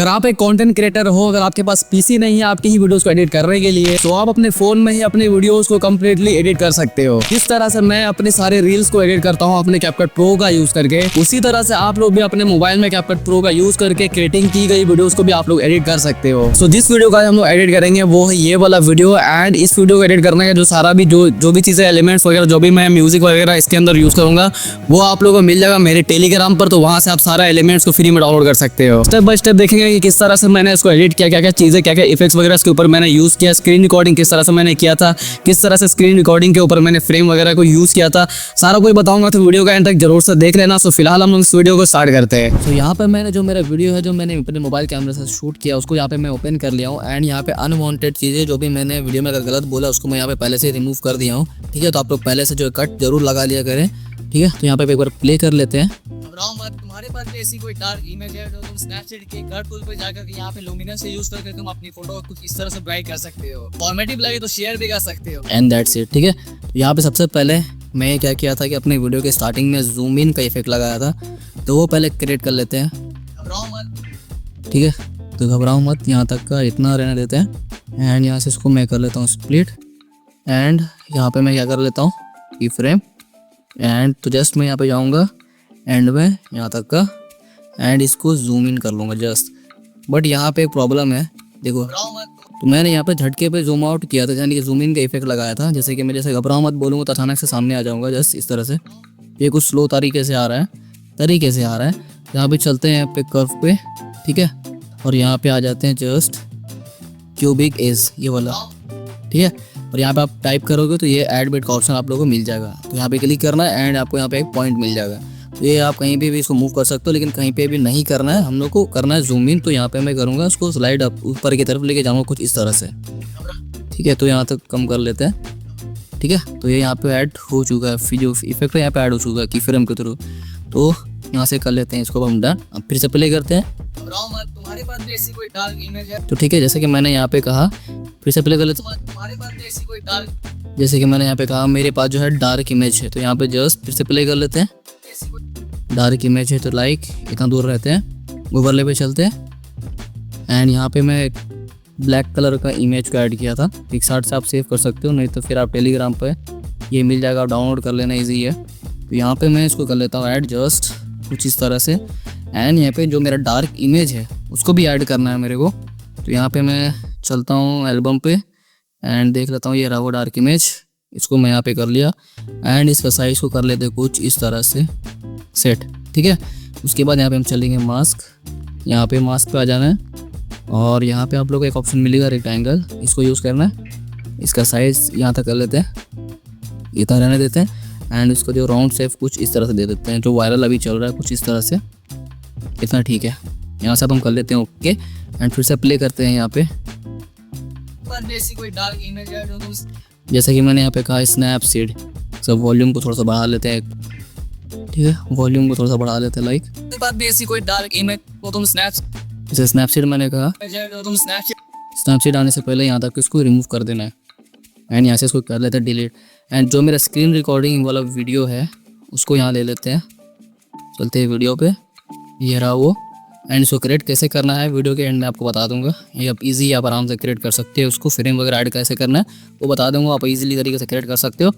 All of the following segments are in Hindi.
अगर आप एक कंटेंट क्रिएटर हो, अगर आपके पास पीसी नहीं है आपकी ही वीडियोस को एडिट करने के लिए, तो आप अपने फोन में ही अपने वीडियोस को कंप्लीटली एडिट कर सकते हो। जिस तरह से मैं अपने सारे रील्स को एडिट करता हूँ अपने CapCut Pro का यूज करके, उसी तरह से आप लोग भी अपने मोबाइल में CapCut Pro का यूज करके क्रिएटिंग की गई वीडियोस को भी आप लोग एडिट कर सकते हो। सो जिस वीडियो का हम लोग एडिट करेंगे वो है ये वाला वीडियो। एंड इस वीडियो को एडिट करने का जो सारा भी जो भी चीजें एलिमेंट्स वगैरह जो भी मैं म्यूजिक वगैरह इसके अंदर यूज करूंगा वो आप लोगों को मिल जाएगा मेरे टेलीग्राम पर। तो वहां से आप सारा एलिमेंट्स को फ्री में डाउनलोड कर सकते हो। स्टेप बाय स्टेप देखेंगे कि किस तरह से मैंने इसको एडिट किया, क्या क्या चीजें, क्या क्या इफेक्ट्स वगैरह इसके ऊपर मैंने यूज किया, स्क्रीन रिकॉर्डिंग किस तरह से मैंने किया था, किस तरह से स्क्रीन रिकॉर्डिंग के ऊपर मैंने फ्रेम वगैरह को यूज किया था, सारा कुछ बताऊंगा। तो वीडियो का एंड तक जरूर से देख लेना। सो फिलहाल हम लोग इस वीडियो को स्टार्ट करते हैं। तो यहाँ पे मैंने जो मेरा वीडियो है जो मैंने अपने मोबाइल कैमरे से शूट किया उसको यहाँ पे मैं ओपन कर लिया हूँ। एंड यहाँ पे अनवांटेड चीजें जो भी मैंने वीडियो में अगर गलत बोला उसको मैं यहाँ पे पहले से रिमूव कर दिया हूँ। ठीक है, तो आप लोग पहले से जो कट जरूर लगा लिया करें। ठीक है, तो यहाँ पे एक बार प्ले कर लेते हैं। तुम्हारे पास भी ऐसी कोई डार्क इमेज है जो तुम स्नैपचैट के कट टूल पे जाकर यहाँ पे लुमिनस से यूज करके तुम अपनी फोटो कुछ इस तरह से ब्राइट कर सकते हो, फॉर्मेटिव लगे तो शेयर भी कर सकते हो। And that's it. ठीक है, तो यहाँ पे सबसे पहले मैं क्या किया था कि अपने वीडियो के स्टार्टिंग में जूम इन का इफेक्ट लगाया था, तो वो पहले क्रिएट कर लेते हैं। घबराओ मत। ठीक है, तो घबराओ मत, यहाँ तक का इतना रहने देते हैं। एंड यहाँ से इसको मैं कर लेता हूँ स्प्लिट। एंड यहाँ पे मैं क्या कर लेता हूँ की फ्रेम। एंड तो जस्ट मैं यहाँ पे जाऊँगा एंड में यहाँ तक का एंड इसको जूम इन कर लूँगा जस्ट। बट यहाँ पे एक प्रॉब्लम है, देखो तो मैंने यहाँ पे झटके पे जूम आउट किया था, यानी कि जूम इन का इफेक्ट लगाया था। जैसे कि मैं जैसे घबराओ मत बोलूँगा तो अचानक से सामने आ जाऊँगा जस्ट इस तरह से। ये कुछ स्लो तरीके से आ रहा है। यहाँ पे चलते हैं यहाँ पे कर्व पे। ठीक है, और यहाँ पे आ जाते हैं जस्ट क्यूबिक एज ये वाला। ठीक है, और यहाँ पे आप टाइप करोगे तो ये ऐड बिट का ऑप्शन आप लोगों को मिल जाएगा। तो यहाँ पे क्लिक करना है एंड आपको यहाँ पे एक पॉइंट मिल जाएगा। तो ये आप कहीं पे भी इसको मूव कर सकते हो, लेकिन कहीं पे भी नहीं करना है, हम लोग को करना है जूम इन। तो यहाँ पे मैं करूँगा उसको स्लाइड अप ऊपर की तरफ लेके जाऊँगा कुछ इस तरह से। ठीक है, तो यहाँ तक कम कर लेते हैं। ठीक है, तो ये यहाँ पे ऐड हो चुका है, जो इफेक्ट है यहाँ पे ऐड हो चुका है की फ्रेम के थ्रू। तो यहाँ से कर लेते हैं इसको हम डन। अब फिर से प्ले करते हैं। तुम्हारे पास भी ऐसी कोई डार्क इमेज है तो ठीक है, जैसे कि मैंने यहाँ पे कहा, फिर से प्ले कर लेते हैं। तुम्हारे पास भी ऐसी कोई डार्क, जैसे कि मैंने यहाँ पे कहा मेरे पास जो है डार्क इमेज है, तो यहाँ पे जस्ट फिर से प्ले कर लेते हैं। डार्क इमेज है तो लाइक इतना दूर रहते हैं, ओवरले पे चलते हैं। एंड यहाँ पे मैं ब्लैक कलर का इमेज को ऐड किया था, पिक्सआर्ट से आप सेव कर सकते हो, नहीं तो फिर आप टेलीग्राम पे ये मिल जाएगा, आप डाउनलोड कर लेना, ईजी है। तो यहाँ पे मैं इसको कर लेता हूँ ऐड जस्ट कुछ इस तरह से। एंड यहाँ पे जो मेरा डार्क इमेज है उसको भी ऐड करना है मेरे को। तो यहाँ पे मैं चलता हूँ एल्बम पे एंड देख लेता हूँ ये रहा वो डार्क इमेज, इसको मैं यहाँ पे कर लिया। एंड इसका साइज को कर लेते कुछ इस तरह से सेट। ठीक है, उसके बाद यहाँ पे हम चलेंगे मास्क, यहाँ पे मास्क पे आ जाना है और यहाँ पे आप लोग को एक ऑप्शन मिलेगा रेक्टेंगल, इसको यूज़ करना है। इसका साइज़ यहाँ तक कर लेते हैं, इतना रहने देते हैं। एंड इसको जो राउंड शेप कुछ इस तरह से दे देते हैं, जो वायरल अभी चल रहा है कुछ इस तरह से, इतना ठीक है। यहाँ से अब हम कर लेते हैं ओके। एंड फिर से प्ले करते हैं यहाँ पे। कोई डार्क इमेज है जो जैसे कि मैंने यहाँ पे कहा स्नैपसीड, सब वॉल्यूम को थोड़ा सा बढ़ा लेते हैं। ठीक है, वॉल्यूम को थोड़ा सा बढ़ा लेते हैं लाइक। ऐसी कोई डार्क इमेज वो तुम जैसे स्नैपसीड मैंने कहा, तुम स्नैपसीड आने से पहले यहाँ तक इसको रिमूव कर देना है। एंड यहाँ से इसको कर लेते हैं डिलीट। एंड जो मेरा स्क्रीन रिकॉर्डिंग वाला वीडियो है उसको यहाँ ले लेते हैं, चलते हैं वीडियो पे, ये रहा वो। एंड इसको क्रिएट कैसे करना है वीडियो के एंड में आपको बता दूंगा। ये आप इजी आप आराम से क्रिएट कर सकते हो, उसको फ्रेम वगैरह ऐड कैसे करना है वो बता दूंगा, आप इजीली तरीके से क्रिएट कर सकते हो।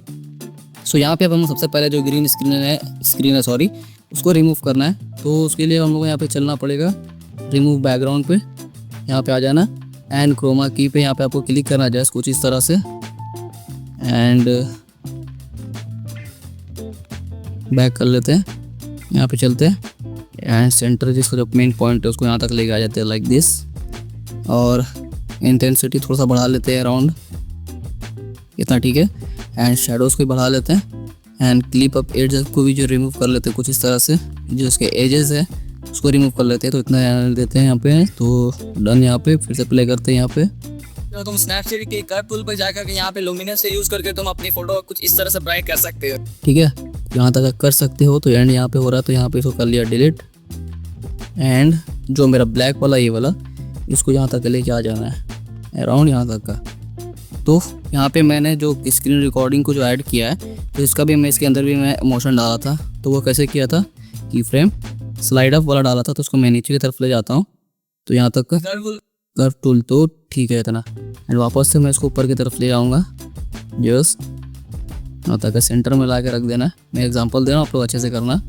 सो यहाँ पे अब हम सबसे पहले जो ग्रीन स्क्रीन है सॉरी उसको रिमूव करना है। तो उसके लिए हम लोग यहाँ पे चलना पड़ेगा रिमूव बैकग्राउंड पे, यहाँ पे आ जाना एंड क्रोमा की पे यहाँ पे आपको क्लिक करना है जस्ट कुछ इस तरह से। एंड बैक कर लेते हैं, यहाँ पे चलते हैं एंड सेंटर जिसका जो मेन पॉइंट है उसको यहाँ तक लेके आ जाते हैं लाइक दिस। और इंटेंसिटी थोड़ा सा बढ़ा लेते हैं अराउंड इतना, ठीक है। एंड शेडोज़ को बढ़ा लेते हैं एंड क्लिप अप एजेस को भी जो रिमूव कर लेते हैं कुछ इस तरह से, जो इसके एजेस है उसको रिमूव कर लेते हैं। तो इतना देते हैं यहाँ पे, तो डन। यहाँ पे फिर से प्ले करते हैं यहाँ पे। तो तुम स्नैपचैट के कट टूल पर जाकर यहाँ पे लुमिनस से यूज करके तुम अपनी फोटो कुछ इस तरह से ब्राइट कर सकते हो। ठीक है, यहाँ तक कर सकते हो। तो एंड यहाँ पे हो रहा है तो यहाँ पे इसको कर लिया डिलीट। एंड जो मेरा ब्लैक वाला ये वाला इसको यहाँ तक लेके आ जाना है अराउंड यहाँ तक का। तो यहाँ पे मैंने जो स्क्रीन रिकॉर्डिंग को जो ऐड किया है तो इसका भी मैं इसके अंदर भी मैं मोशन डाला था। तो वो कैसे किया था की फ्रेम स्लाइड अप वाला डाला था, तो उसको मैं नीचे की तरफ ले जाता हूँ तो यहाँ तक कर्व टूल तो ठीक है इतना। एंड वापस से मैं इसको ऊपर की तरफ ले आऊँगा, जस्ट यहाँ तक सेंटर में ला के रख देना। मैं एग्जांपल दे रहा हूँ, आप लोग अच्छे से करना।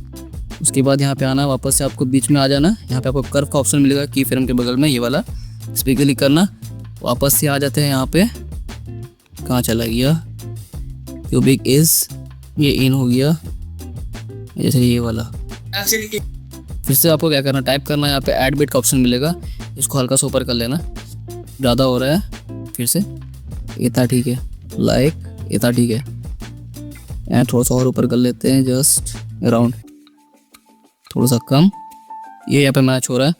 उसके बाद यहाँ पे आना, वापस से आपको बीच में आ जाना। यहाँ पे आपको कर्व का ऑप्शन मिलेगा की फ्रेम के बगल में, ये वाला, इस पर क्लिक करना। वापस से आ जाते हैं यहाँ पे, कहाँ चला गया, क्यूबिक एज, ये इन हो गया जैसे ये वाला। फिर से आपको क्या करना, टाइप करना, यहाँ पे ऐड बिट का ऑप्शन मिलेगा, इसको हल्का सा ऊपर कर लेना। ज़्यादा हो रहा है, फिर से इतना ठीक है, लाइक इतना ठीक है। एंड थोड़ा सा और ऊपर कर लेते हैं, जस्ट अराउंड, थोड़ा सा कम। ये यहाँ पे मैच हो रहा है,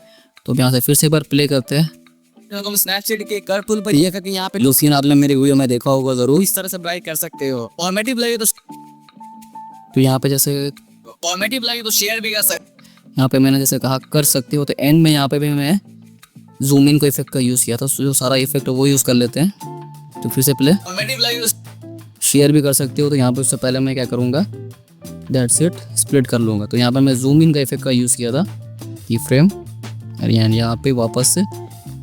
तो यहाँ से फिर से एक बार प्ले करते हैं। तुम स्नैपचैट के कर्व टूल पर ये करके यहाँ पे जो सीन आपने मेरे वीडियो में देखा होगा जरूर, इस तरह से ब्राइट कर सकते हो। फॉर्मेटिव लगे तो यहाँ पे जैसे फॉर्मेटिव लगे तो शेयर भी कर सकते। यहाँ पे मैंने जैसे कहा कर सकते हो, तो एंड में यहाँ पे भी मैं जूम इन को इफेक्ट का यूज़ किया था, जो सारा इफेक्ट वो यूज़ कर लेते हैं। तो फिर से प्ले, फॉर्मेटिव लगे तो शेयर भी कर सकते हो। तो यहाँ पे उससे पहले मैं क्या करूँगा, दैट्स इट, स्प्लिट कर लूँगा। तो यहाँ पे मैं जूम इन का इफेक्ट का यूज़ किया था, की फ्रेम, और यहाँ पे वापस से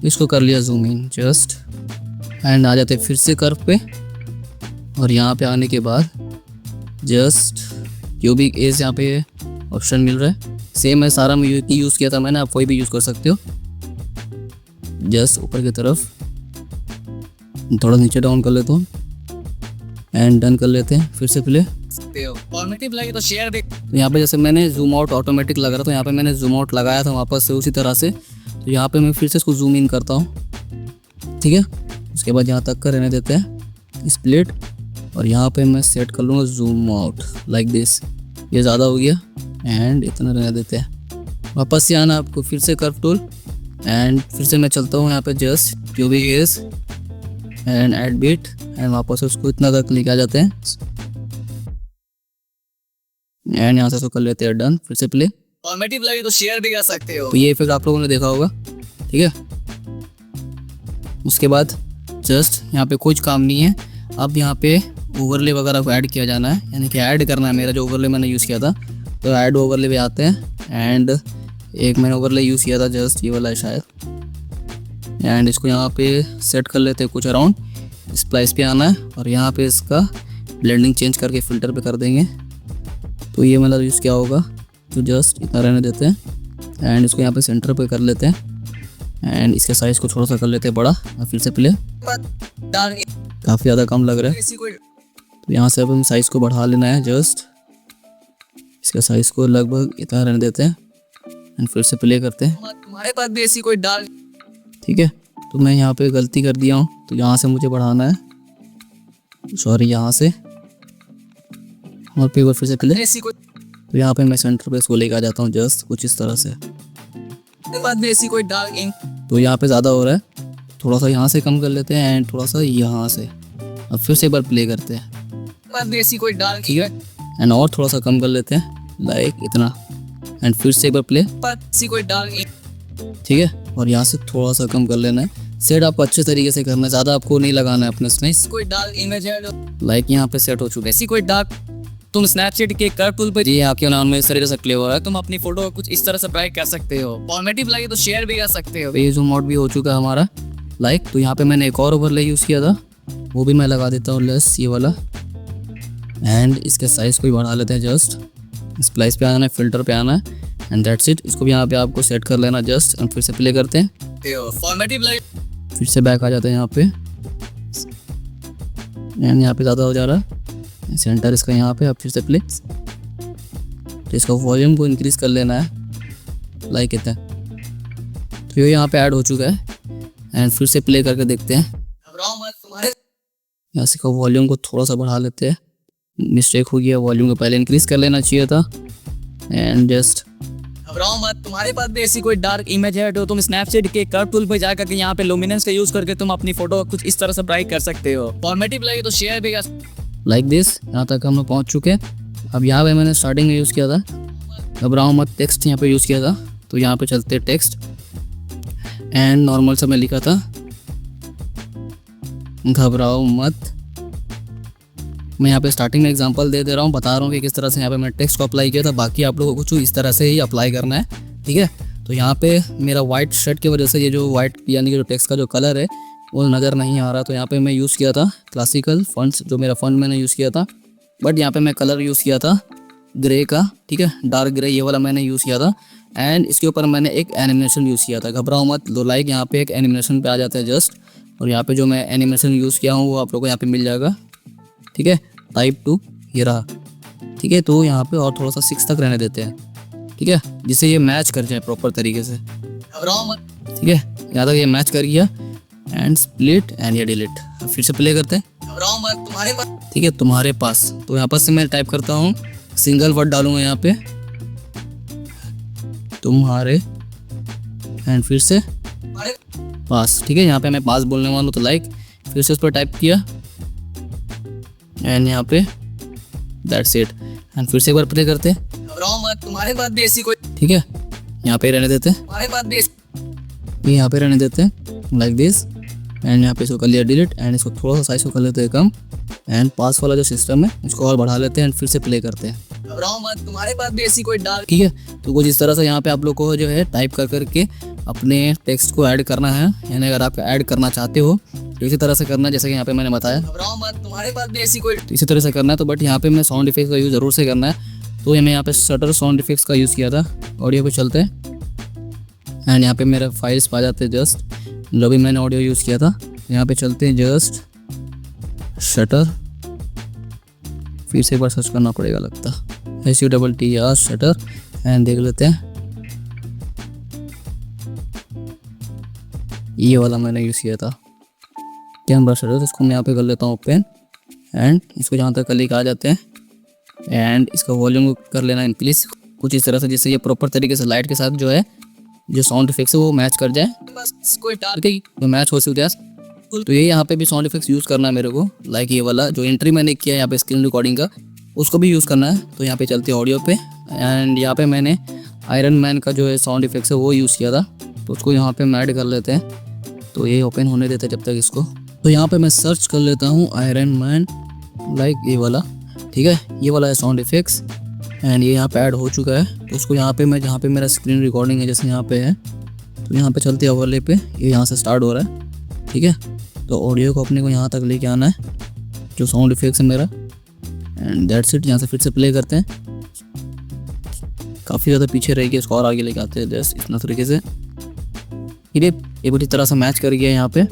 इसको कर लिया जूम इन, जस्ट। एंड आ जाते फिर से कर्व पे, और यहाँ पे आने के बाद जस्ट क्यूबिक एज यहाँ पे ऑप्शन मिल रहा है। सेम है, सारा मैं यूज़ किया था मैंने, आप कोई भी यूज़ कर सकते हो। जस्ट ऊपर की तरफ थोड़ा नीचे डाउन कर लेता हूँ एंड डन कर लेते हैं। फिर से प्ले, फॉर्मेटिव लगे तो शेयर भी। तो यहाँ पे जैसे मैंने जूम आउट ऑटोमेटिक लग रहा था, यहाँ पे मैंने जूम आउट लगाया था वापस से उसी तरह से। तो यहाँ पे मैं फिर से इसको जूम इन करता हूँ, ठीक है। उसके बाद यहाँ तक का रहने देते हैं स्प्लिट, और यहाँ पे मैं सेट कर लूँगा जूम आउट लाइक दिस। ये ज़्यादा हो गया, एंड इतना रहने देते हैं। वापस से आना आपको फिर से कर्व टूल, एंड फिर से मैं चलता हूँ यहाँ पे just cubic edge and add bit, and वापस उसको इतना तक लेके आ जाते हैं, एंड यहाँ से इसको कर लेते हैं डन। फिर से प्ले, फॉर्मेटिव लगे तो शेयर भी कर सकते हो। तो ये इफेक्ट आप लोगों ने देखा होगा, ठीक है। उसके बाद जस्ट यहाँ पे कुछ काम नहीं है, अब यहाँ पे ओवरले वगैरह को ऐड किया जाना है, यानी कि ऐड करना है। मेरा जो ओवरले मैंने यूज़ किया था, तो ऐड ओवरले पे आते हैं, एंड एक मैंने ओवरले यूज़ किया था, जस्ट ये वाला है शायद। एंड इसको यहाँ पे सेट कर लेते हैं कुछ अराउंड, स्प्लाइस पे आना है, और यहाँ पे इसका ब्लेंडिंग चेंज करके फ़िल्टर पे कर देंगे। तो ये मतलब यूज़ किया होगा, तो जस्ट इतना रहने देते हैं, एंड इसको यहाँ पे सेंटर पे कर लेते हैं, एंड इसके साइज़ को थोड़ा सा कर लेते हैं बड़ा। और फिर से प्ले, काफ़ी ज़्यादा कम लग रहा है, तो यहाँ से अब हम साइज़ को बढ़ा लेना है, जस्ट इसका साइज़ को लगभग इतना रहने देते हैं, एंड फिर से प्ले करते हैं। तुम्हारे पास भी ऐसी कोई डाल, ठीक है। तो मैं यहाँ पे गलती कर दिया हूँ, तो यहाँ से मुझे बढ़ाना है, सॉरी, यहाँ से, और फिर से प्ले। तो यहाँ पे मैं सेंटर पे इसको लेकर आ जाता हूँ, जस्ट कुछ इस तरह से। बाद में ऐसी कोई डार्क इंक, तो यहाँ पे ज़्यादा हो रहा है, थोड़ा सा यहाँ से कम कर लेते हैं, एंड थोड़ा सा यहाँ से। अब फिर से एक बार प्ले करते हैं, बाद में ऐसी कोई डार्क, ठीक है, एंड और थोड़ा सा कम कर लेते हैं, लाइक इतना, एंड फिर से एक बार प्ले, ऐसी कोई डार्क इंक, ठीक है। और यहाँ से थोड़ा सा कम कर लेना है। सेट आपको अच्छे तरीके से करना है, ज़्यादा आपको नहीं लगाना है अपने इसमें। कोई डार्क इमेज है लाइक यहाँ पे सेट हो चुका है, ऐसी कोई डार्क। तुम स्नैपचैट के कर्व टूल पर ये आपके नाम में इस तरीके से प्ले हो रहा है, तुम अपनी फोटो को कुछ इस तरह से ब्राइट कर सकते हो। फॉर्मेटिव लगे तो शेयर भी कर सकते हो। ये जूम आउट भी हो चुका है हमारा, लाइक। तो यहाँ पे मैंने एक और ओवरले यूज़ किया था, वो भी मैं लगा देता हूँ, लेस ये वाला, एंड इसके साइज़ को भी बढ़ा लेते हैं। जस्ट स्प्लाइस पे आना है, फिल्टर पे आना है, एंड दैट्स इट। इसको भी यहाँ पे आपको सेट कर लेना, जस्ट, एंड फिर से प्ले करते हैं। फॉर्मेटिव लगे, फिर से बैक आ जाते हैं यहाँ पे, एंड यहाँ पे ज़्यादा हो जा रहा है, सेंटर इसका यहाँ पे। अब फिर से प्ले, तो इसका वॉल्यूम को इंक्रीज कर लेना है, लाइक इतना। तो ये यहाँ पे ऐड हो चुका है, एंड फिर से प्ले करके देखते हैं। यहाँ से का वॉल्यूम को थोड़ा सा बढ़ा लेते हैं, मिस्टेक हो गया, वॉल्यूम को पहले इंक्रीज कर लेना चाहिए था, एंड जस्ट। घबराओ मत, तुम्हारे पास भी ऐसी कोई डार्क इमेज है तो तुम स्नैपचैट के कर्व टूल पर जाकर के यहाँ पे लुमिनेंस का यूज करके तुम अपनी फोटो कुछ इस तरह से ब्राइट कर सकते हो। फॉर्मेटिव लगे तो शेयर भी कर, लाइक दिस। यहाँ तक हम लोग पहुँच चुके हैं। अब यहाँ पे मैंने स्टार्टिंग में यूज़ किया था, घबराओ मत, टेक्स्ट यहाँ पे यूज़ किया था। तो यहाँ पे चलते टेक्स्ट, एंड नॉर्मल सा मैं लिखा था, घबराओ मत। मैं यहाँ पे स्टार्टिंग में एग्जांपल दे रहा हूँ, बता रहा हूँ कि किस तरह से यहाँ पे मैंने टेक्स्ट को अप्लाई किया था। बाकी आप लोगों को कुछ इस तरह से ही अप्लाई करना है, ठीक है। तो यहाँ पे मेरा वाइट शर्ट की वजह से ये जो वाइट यानी कि जो टेक्स्ट का जो कलर है वो नज़र नहीं आ रहा। तो यहाँ पे मैं यूज़ किया था क्लासिकल फॉन्ट्स, जो मेरा फॉन्ट मैंने यूज़ किया था, बट यहाँ पे मैं कलर यूज़ किया था ग्रे का, ठीक है, डार्क ग्रे ये वाला मैंने यूज़ किया था। एंड इसके ऊपर मैंने एक एनिमेशन यूज़ किया था। घबराओ मत, दो लाइक यहाँ पे एक एनिमेशन पे आ जाता है जस्ट। और यहाँ पे जो मैं एनिमेशन यूज़ किया हूँ वो आप लोगों को यहाँ पे मिल जाएगा, ठीक है, टाइप 2 ये रहा, ठीक है। तो यहाँ पे और थोड़ा सा 6 तक रहने देते हैं, ठीक है, जिससे ये मैच कर जाए प्रॉपर तरीके से। घबराओ मत, ठीक है, यहाँ तक ये मैच कर गया। एंड स्प्लिट एंड ये डिलीट, फिर से प्ले करते हैं। घबराओ मत, तुम्हारे पास, ठीक है, तुम्हारे पास। तो यहाँ पर से मैं टाइप करता हूँ, सिंगल वर्ड डालूंगा यहाँ पे तुम्हारे, एंड फिर से पास, ठीक है। यहाँ पे मैं पास बोलने वाला हूँ, तो लाइक फिर से उस पर टाइप किया एंड यहाँ पे दैट्स इट। एंड फिर से एक बार प्ले करते हैं। घबराओ मत, तुम्हारे पास भी ऐसी कोई, ठीक है, यहाँ पे रहने देते हैं, तुम्हारे पास भी ये यहाँ पे रहने देते हैं लाइक दिस। एंड यहाँ पे इसको कर लिया डिलीट। एंड इसको थोड़ा सा साइज को कर लेते हैं कम। एंड पास वाला जो सिस्टम है उसको और बढ़ा लेते हैं एंड फिर से प्ले करते हैं। घबराओ मत, तुम्हारे पास भी ऐसी कोई डाल, ठीक है। तो कुछ इस तरह से यहाँ पे आप लोग को जो है टाइप कर करके अपने टेक्स्ट को ऐड करना है, यानी अगर आप ऐड करना चाहते हो तो इसी तरह से करना है, जैसे कि यहाँ पे मैंने बताया। घबराओ मत, तुम्हारे पास भी ऐसी कोई, इसी तरह से करना है। तो बट यहाँ पे मैं साउंड इफेक्ट्स का यूज़ ज़रूर से करना है, तो मैं यहाँ पे शटर साउंड इफेक्ट्स का यूज़ किया था। ऑडियो पे चलते हैं एंड यहाँ पे मेरे फाइल्स पा जाते हैं जस्ट जो भी मैंने ऑडियो यूज़ किया था। यहाँ पे चलते हैं जस्ट शटर, फिर से एक बार सर्च करना पड़ेगा लगता, SUTTER शटर, एंड देख लेते हैं। ये वाला मैंने यूज़ किया था कैमरा शटर। इसको मैं यहाँ पे कर लेता हूँ ओपन एंड इसको जहाँ तक क्लिक आ जाते हैं एंड इसका वॉल्यूम कर लेना इंक्रीज कुछ इस तरह से, जिससे ये प्रॉपर तरीके से लाइट के साथ जो है जो साउंड इफेक्ट्स है वो मैच कर जाए, बस कोई टारगेट तो मैच हो सकता है। तो ये यहाँ पे भी साउंड इफेक्ट्स यूज़ करना है मेरे को, लाइक ये वाला जो एंट्री मैंने किया यहाँ पे स्क्रीन रिकॉर्डिंग का उसको भी यूज़ करना है। तो यहाँ पे चलते हैं ऑडियो पे एंड यहाँ पे मैंने आयरन मैन का जो है साउंड इफेक्ट्स है वो यूज़ किया था, तो उसको यहाँ पे मैं ऐड कर लेते हैं। तो ये ओपन होने देते हैं जब तक इसको। तो यहाँ पे मैं सर्च कर लेता हूँ आयरन मैन, लाइक ये वाला, ठीक है, ये वाला है साउंड इफेक्ट्स एंड ये यहाँ पे ऐड हो चुका है। तो उसको यहाँ पे मैं जहाँ पे मेरा स्क्रीन रिकॉर्डिंग है जैसे यहाँ पे है, तो यहाँ पे चलते हैं ओवरले पे, ये यहाँ से स्टार्ट हो रहा है, ठीक है। तो ऑडियो को अपने को यहाँ तक लेके आना है जो साउंड इफेक्ट्स है मेरा, एंड दैट्स इट। यहाँ से फिर से प्ले करते हैं, काफ़ी ज़्यादा पीछे रह गया, इसको और आगे लेके आते हैं जस्ट इतना तरीके से, ठीक है। ये पूरी तरह से मैच कर गया यहाँ पे।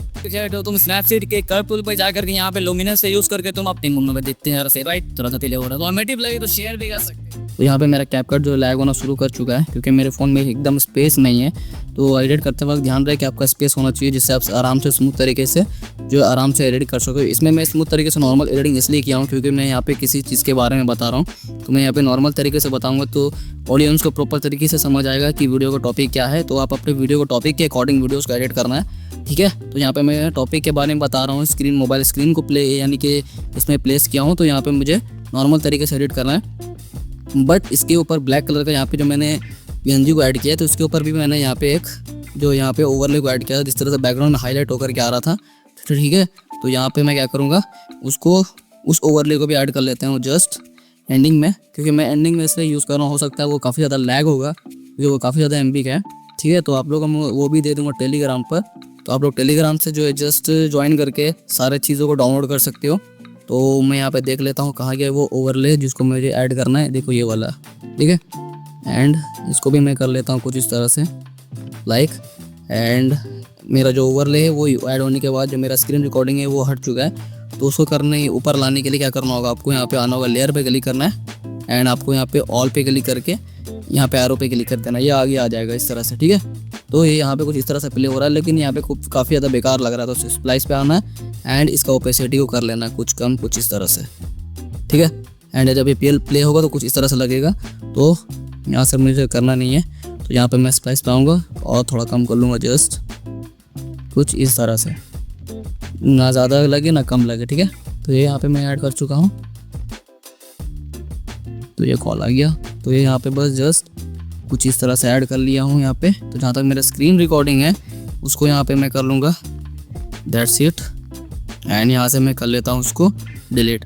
तो तुम स्नैपसीड के कर्व टूल पर जाकर के यहाँ पे लुमिनस से यूज़ करके तुम अपने मुंह में देखते हैं यार से राइट, थोड़ा सा डिले हो रहा है तो अमेटिव लगे तो शेयर भी कर सकते हैं। तो यहाँ पे मेरा कैपकट जो लैग होना शुरू कर चुका है क्योंकि मेरे फ़ोन में एकदम स्पेस नहीं है। तो एडिट करते वक्त ध्यान रहे कि आपका स्पेस होना चाहिए जिससे आप आराम से स्मूथ तरीके से जो आराम से एडिट कर सको। इसमें मैं स्मूथ तरीके से नॉर्मल एडिटिंग इसलिए किया हूँ क्योंकि मैं यहाँ पे किसी चीज़ के बारे में बता रहा हूँ, तो मैं यहाँ पे नॉर्मल तरीके से बताऊँगा तो ऑडियंस को प्रॉपर तरीके से समझ आएगा कि वीडियो का टॉपिक क्या है। तो आप अपने वीडियो को टॉपिक के अकॉर्डिंग वीडियोज़ को एडिट करना है, ठीक है। तो यहाँ पे मैं टॉपिक के बारे में बता रहा हूँ, स्क्रीन मोबाइल स्क्रीन को प्ले यानी कि इसमें प्लेस किया हूँ, तो यहाँ पे मुझे नॉर्मल तरीके से एडिट करना है। बट इसके ऊपर ब्लैक कलर का यहाँ पे जो मैंने PNG को ऐड किया है तो इसके ऊपर भी मैंने यहाँ पे एक जो यहाँ पे ओवरले को ऐड किया था, जिस तरह से बैकग्राउंड में हाईलाइट होकर के आ रहा था, ठीक है। तो यहाँ पे मैं क्या करूँगा, उसको उस ओवरले को भी ऐड कर लेते हैं जस्ट एंडिंग में, क्योंकि मैं एंडिंग में इसलिए यूज़ कर रहा हूँ, हो सकता है वो काफ़ी ज़्यादा लैग होगा क्योंकि वो काफ़ी ज़्यादा MB का है, ठीक है। तो आप लोग हम वो भी दे दूँगा टेलीग्राम पर, तो आप लोग टेलीग्राम से जो है जस्ट ज्वाइन करके सारे चीज़ों को डाउनलोड कर सकते हो। तो मैं यहाँ पे देख लेता हूँ कहाँ गया वो ओवरले जिसको मुझे ऐड करना है, देखो ये वाला, ठीक है। एंड इसको भी मैं कर लेता हूँ कुछ इस तरह से लाइक, एंड मेरा जो ओवरले है वो ऐड होने के बाद जो मेरा स्क्रीन रिकॉर्डिंग है वो हट चुका है। तो उसको करने ऊपर लाने के लिए क्या करना होगा, आपको यहाँ पे आना होगा, लेयर पे क्लिक करना है एंड आपको यहाँ पे ऑल पे क्लिक करके यहाँ पे एरो पे क्लिक कर देना, ये आगे आ जाएगा इस तरह से, ठीक है। तो ये यहाँ पे कुछ इस तरह से प्ले हो रहा है लेकिन यहाँ पे काफ़ी ज़्यादा बेकार लग रहा है, तो स्प्लाइस पे आना है एंड इसका ओपेसिटी को कर लेना है कुछ कम कुछ इस तरह से, ठीक है। एंड जब ये प्ले होगा तो कुछ इस तरह से लगेगा, तो यहाँ से मुझे करना नहीं है। तो यहाँ पे मैं स्प्लाइस पे आऊँगा और थोड़ा कम कर लूँगा जस्ट कुछ इस तरह से, ना ज़्यादा लगे ना कम लगे, ठीक है। तो ये यहाँ पे मैं ऐड कर चुका हूँ, तो ये कॉल आ गया, तो ये यहाँ पे बस जस्ट कुछ इस तरह से ऐड कर लिया हूँ यहाँ पे। तो जहाँ तक मेरा स्क्रीन रिकॉर्डिंग है उसको यहाँ पे मैं कर लूँगा दैट्स इट, एंड यहाँ से मैं कर लेता हूँ उसको डिलीट।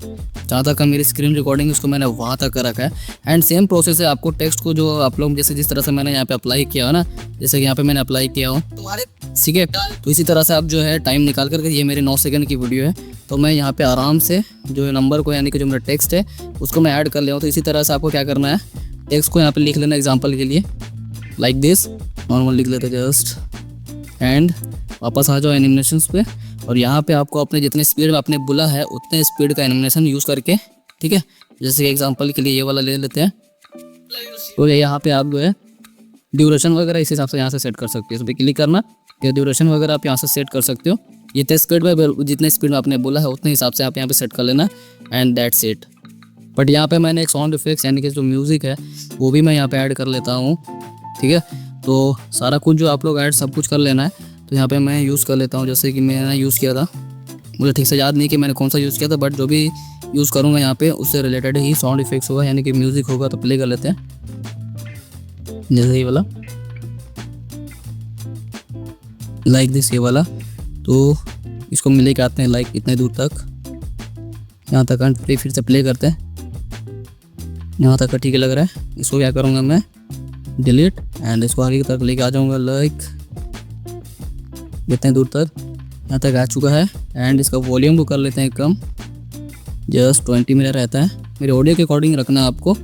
जहाँ तक मेरी स्क्रीन रिकॉर्डिंग उसको मैंने वहाँ तक कर रखा है। एंड सेम प्रोसेस है, आपको टेक्स्ट को जो आप लोग जैसे जिस तरह से मैंने यहाँ पे अप्लाई किया हो ना, जैसे कि यहाँ पे मैंने अप्लाई किया हो तुम्हारे, ठीक है। तो इसी तरह से आप जो है टाइम निकाल करके, ये मेरे 9 सेकंड की वीडियो है, तो मैं यहाँ पे आराम से जो नंबर को यानी कि जो मेरा टेक्स्ट है उसको मैं ऐड कर लिया हूँ। तो इसी तरह से आपको क्या करना है, टेक्स्ट को यहाँ पे लिख लेना एग्जांपल के लिए, लाइक दिस, नॉर्मल लिख लेते जस्ट, एंड वापस आ जाओ एनिमेशंस पे, और यहाँ पे आपको अपने जितने स्पीड में आपने बोला है उतने स्पीड का एनिमेशन यूज़ करके, ठीक है। जैसे कि एग्जांपल के लिए ये वाला ले लेते हैं, तो यहाँ पे आप जो है ड्यूरेशन वगैरह इस हिसाब से यहाँ से सेट कर सकते हो। इस पर क्लिक करना, या ड्यूरेशन वगैरह आप यहाँ से सेट कर सकते हो। जितने स्पीड में जितने स्पीड में आपने बोला है उतने हिसाब से आप यहाँ पे सेट कर लेना, एंड दैट्स इट। बट यहाँ पे मैंने एक साउंड इफेक्ट्स यानी कि जो म्यूज़िक है वो भी मैं यहाँ पे ऐड कर लेता हूँ, ठीक है। तो सारा कुछ जो आप लोग ऐड सब कुछ कर लेना है। तो यहाँ पे मैं यूज़ कर लेता हूँ, जैसे कि मैंने यूज़ किया था, मुझे ठीक से याद नहीं कि मैंने कौन सा यूज़ किया था, बट जो भी यूज़ करूँगा यहाँ पे उससे रिलेटेड ही साउंड इफेक्ट्स होगा यानी कि म्यूज़िक होगा। तो प्ले कर लेते हैं, जैसे ये वाला, लाइक दिस, ये वाला। तो इसको मिले के आते हैं लाइक इतने दूर तक, यहाँ तक फिर से प्ले करते हैं, यहाँ तक का ठीक लग रहा है। इसको क्या करूँगा मैं, डिलीट, एंड इसको आगे तक लेके आ जाऊँगा लाइक इतने दूर तक, यहाँ तक आ चुका है। एंड इसका वॉल्यूम को कर लेते हैं कम, जस्ट 20 मिनट रहता है। मेरे ऑडियो के अकॉर्डिंग रखना है आपको।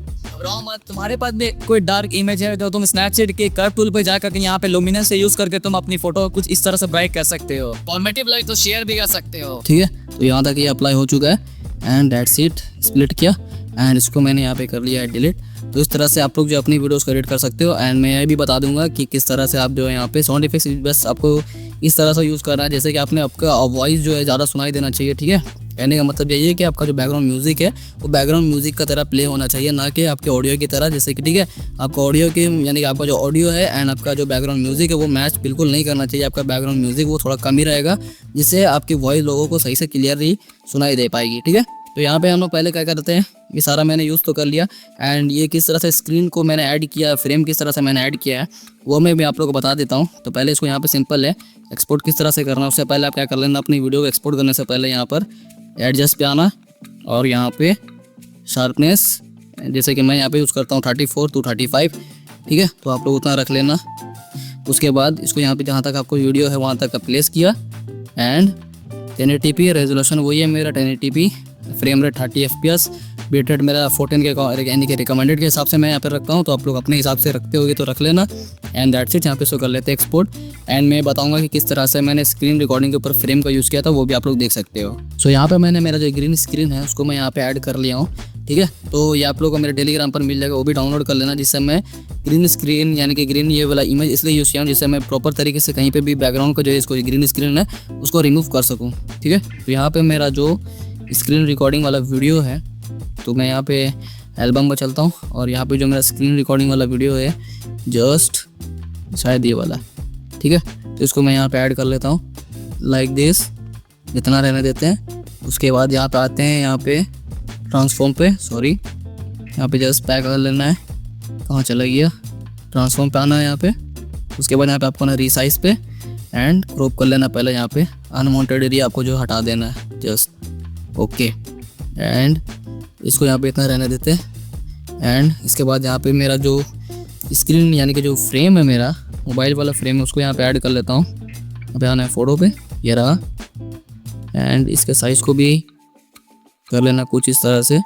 तुम्हारे पास में कोई डार्क इमेज है तो तुम स्नैपचैट के कर्व टूल पे जाकर यहाँ पे लुमिनस से यूज करके तुम अपनी फोटो कुछ इस तरह से ब्राइट कर सकते हो, फॉर्मेटिव लाइक तो शेयर भी कर सकते हो, ठीक है। तो यहाँ तक ये अप्लाई हो चुका है, एंड दैट्स इट, स्प्लिट किया, एंड इसको मैंने यहाँ पे कर लिया है डिलीट। तो इस तरह से आप लोग जो अपनी वीडियोस को एडिट कर सकते हो। एंड मैं ये भी बता दूंगा कि किस तरह से आप जो है यहाँ पे साउंड इफेक्ट्स बस आपको इस तरह से यूज़ करना है, जैसे कि आपने आपका वॉइस जो है ज़्यादा सुनाई देना चाहिए, ठीक है। कहने का मतलब यही है कि आपका जो बैकग्राउंड म्यूजिक है वो बैकग्राउंड म्यूजिक का तरह प्ले होना चाहिए, ना कि आपके ऑडियो की तरह, जैसे कि ठीक है आपका ऑडियो की यानी कि आपका जो ऑडियो है एंड आपका जो बैकग्राउंड म्यूजिक है वो मैच बिल्कुल नहीं करना चाहिए। आपका बैकग्राउंड म्यूजिक वो थोड़ा कम ही रहेगा, जिससे आपकी वॉइस लोगों को सही से क्लियरली सुनाई दे पाएगी, ठीक है। तो यहाँ पे हम लोग पहले क्या करते हैं, ये सारा मैंने यूज़ तो कर लिया, एंड ये किस तरह से स्क्रीन को मैंने ऐड किया, फ्रेम किस तरह से मैंने ऐड किया है वो मैं भी आप लोगों को बता देता हूँ। तो पहले इसको यहाँ पे सिंपल है, एक्सपोर्ट किस तरह से करना है उससे पहले आप क्या कर लेना, अपनी वीडियो को एक्सपोर्ट करने से पहले यहाँ पर एडजस्ट पे आना, और यहाँ पे शार्पनेस जैसे कि मैं यहाँ पे यूज़ करता हूँ 34 to 35, ठीक है। तो आप लोग उतना रख लेना। उसके बाद इसको यहाँ पे जहाँ तक आपको वीडियो है वहाँ तक का प्लेस किया, एंड 1080p रेजोल्यूशन वही है मेरा 1080p, frame rate 30 fps, bit rate मेरा 14 के यानी कि रिकमेंडेड के हिसाब से मैं यहाँ पे रखता हूँ। तो आप लोग अपने हिसाब से रखते होगे तो रख लेना, एंड दैट्स इट। यहाँ पे इसको कर लेते हैं एक्सपोर्ट, एंड मैं बताऊंगा कि किस तरह से मैंने स्क्रीन रिकॉर्डिंग के ऊपर फ्रेम का यूज़ किया था वो भी आप लोग देख सकते हो। सो यहाँ पे मैंने मेरा जो ग्रीन स्क्रीन है उसको मैं यहाँ पे ऐड कर लिया हूँ, ठीक है। तो ये आप लोगों को मेरे टेलीग्राम पर मिल जाएगा, वो भी डाउनलोड कर लेना, जिससे मैं ग्रीन स्क्रीन यानी कि ग्रीन ये वाला इमेज इसलिए यूज़ किया हूँ जिससे मैं प्रॉपर तरीके से कहीं पे भी बैकग्राउंड का जो इसको ग्रीन स्क्रीन है उसको रिमूव कर सकूँ, ठीक है। तो यहाँ पे मेरा जो स्क्रीन रिकॉर्डिंग वाला वीडियो है, तो मैं यहाँ पे एल्बम में चलता हूँ, और यहाँ पे जो मेरा स्क्रीन रिकॉर्डिंग वाला वीडियो है जस्ट शायद ये वाला, ठीक है। तो इसको मैं यहाँ पे ऐड कर लेता हूँ लाइक दिस, इतना रहने देते हैं। उसके बाद यहाँ पे आते हैं, यहाँ पे ट्रांसफॉर्म पे, सॉरी यहाँ पे जस्ट पैक कर लेना है, कहाँ चला गया, ट्रांसफॉर्म पे आना है यहाँ पे। उसके बाद यहाँ पे आपको ना रीसाइज पे एंड क्रॉप कर लेना पहले, यहाँ पे अनवांटेड एरिया आपको जो हटा देना है जस्ट ओके, एंड इसको यहाँ पे इतना रहने देते हैं। एंड इसके बाद यहाँ पे मेरा जो स्क्रीन यानी कि जो फ्रेम है मेरा मोबाइल वाला फ्रेम है उसको यहाँ पे ऐड कर लेता हूँ। यहाँ पे आना है फोटो पे, ये रहा, एंड इसके साइज़ को भी कर लेना कुछ इस तरह से,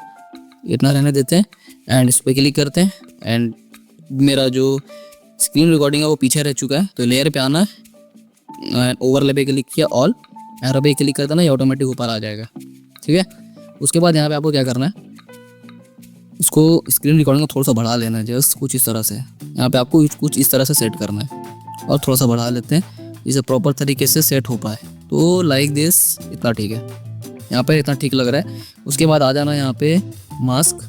इतना रहने देते हैं। एंड इस पर क्लिक करते हैं, एंड मेरा जो स्क्रीन रिकॉर्डिंग है वो पीछे रह चुका है। तो लेयर पे आना है, ओवरले पे क्लिक किया, ऑल एरो पे क्लिक कर देना, ये ऑटोमेटिक ऊपर आ जाएगा, ठीक है। उसके बाद यहाँ पे आपको क्या करना है, इसको स्क्रीन रिकॉर्डिंग को थोड़ा सा बढ़ा लेना है, जस्ट कुछ इस तरह से। यहाँ पे आपको कुछ इस तरह से सेट करना है, और थोड़ा सा बढ़ा लेते हैं जिससे प्रॉपर तरीके से सेट हो पाए। तो लाइक दिस, इतना ठीक है, यहाँ पे इतना ठीक लग रहा है। उसके बाद आ जाना यहाँ पे मास्क,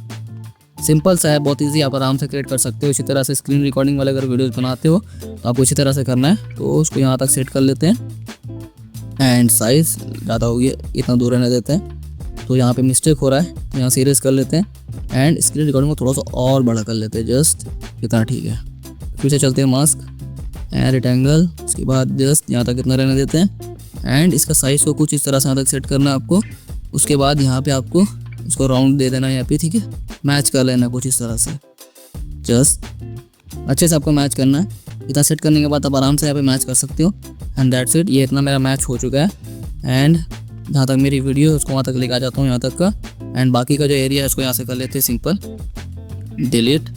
सिंपल सा है, बहुत इजी, आप आराम से क्रिएट कर सकते हो। इसी तरह से स्क्रीन रिकॉर्डिंग वाले अगर वीडियोस बनाते हो तो आपको इसी तरह से करना है। तो उसको यहाँ तक सेट कर लेते हैं, एंड साइज़ ज़्यादा हो गया, इतना दूर रहने देते हैं। तो यहाँ पे मिस्टेक हो रहा है, तो यहाँ सीरियस कर लेते हैं, एंड स्क्रीन रिकॉर्डिंग को थोड़ा सा और बड़ा कर लेते हैं, जस्ट इतना ठीक है। फिर से चलते हैं मास्क एंड रेक्टेंगल, उसके बाद जस्ट यहाँ तक इतना रहने देते हैं, एंड इसका साइज़ को कुछ इस तरह से यहाँ तक सेट करना है आपको। उसके बाद यहाँ पे आपको उसको राउंड दे देना यहाँ पे, ठीक है। मैच कर लेना कुछ इस तरह से, जस्ट अच्छे से आपको मैच करना है। इतना सेट करने के बाद आप आराम से यहाँ पे मैच कर सकते हो। एंड दैट्स इट, ये इतना मेरा मैच हो चुका है। एंड जहाँ तक मेरी वीडियो है उसको वहाँ तक लेकर आ जाता हूँ, यहाँ तक का। एंड बाकी का जो एरिया है उसको यहाँ से कर लेते हैं सिंपल डिलीट,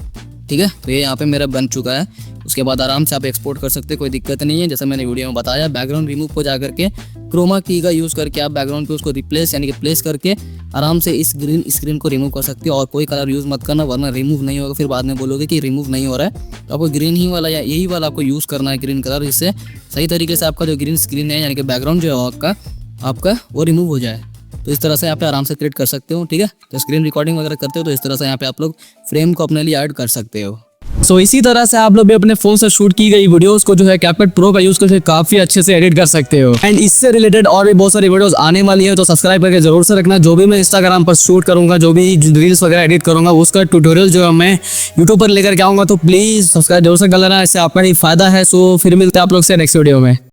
ठीक है। तो ये यहाँ पे मेरा बन चुका है। उसके बाद आराम से आप एक्सपोर्ट कर सकते हैं, कोई दिक्कत नहीं है। जैसा मैंने वीडियो में बताया, बैकग्राउंड रिमूव को जा करके क्रोमा की का यूज़ करके आप बैकग्राउंड पे उसको रिप्लेस यानी कि प्लेस करके आराम से इस ग्रीन स्क्रीन को रिमूव कर सकते हो। और कोई कलर यूज़ मत करना, वरना रिमूव नहीं होगा, फिर बाद में बोलोगे कि रिमूव नहीं हो रहा है। तो आपको ग्रीन ही वाला या यही वाला आपको यूज़ करना है, ग्रीन कलर, जिससे सही तरीके से आपका जो ग्रीन स्क्रीन है यानी कि बैकग्राउंड जो है आपका वो रिमूव हो जाए। तो इस तरह से यहाँ पे आराम से क्रिएट कर सकते हो, ठीक है। तो स्क्रीन रिकॉर्डिंग वगैरह करते हो तो इस तरह से यहाँ पे आप लोग फ्रेम को अपने लिए ऐड कर सकते हो। सो इसी तरह से आप लोग भी अपने फोन से शूट की गई वीडियोस को जो है CapCut Pro का यूज करके काफी अच्छे से एडिट कर सकते हो। एंड इससे रिलेटेड और भी बहुत सारी वीडियोस आने वाली है, तो सब्सक्राइब करके जरूर से रखना। जो भी मैं इंस्टाग्राम पर शूट करूंगा, जो भी रील्स वगैरह एडिट करूंगा, उसका ट्यूटोरियल जो है मैं यूट्यूब पर लेकर के आऊंगा। तो प्लीज सब्सक्राइब जरूर से कर लेना, इससे आपका ही फायदा है। सो फिर मिलते हैं आप लोग से नेक्स्ट वीडियो में।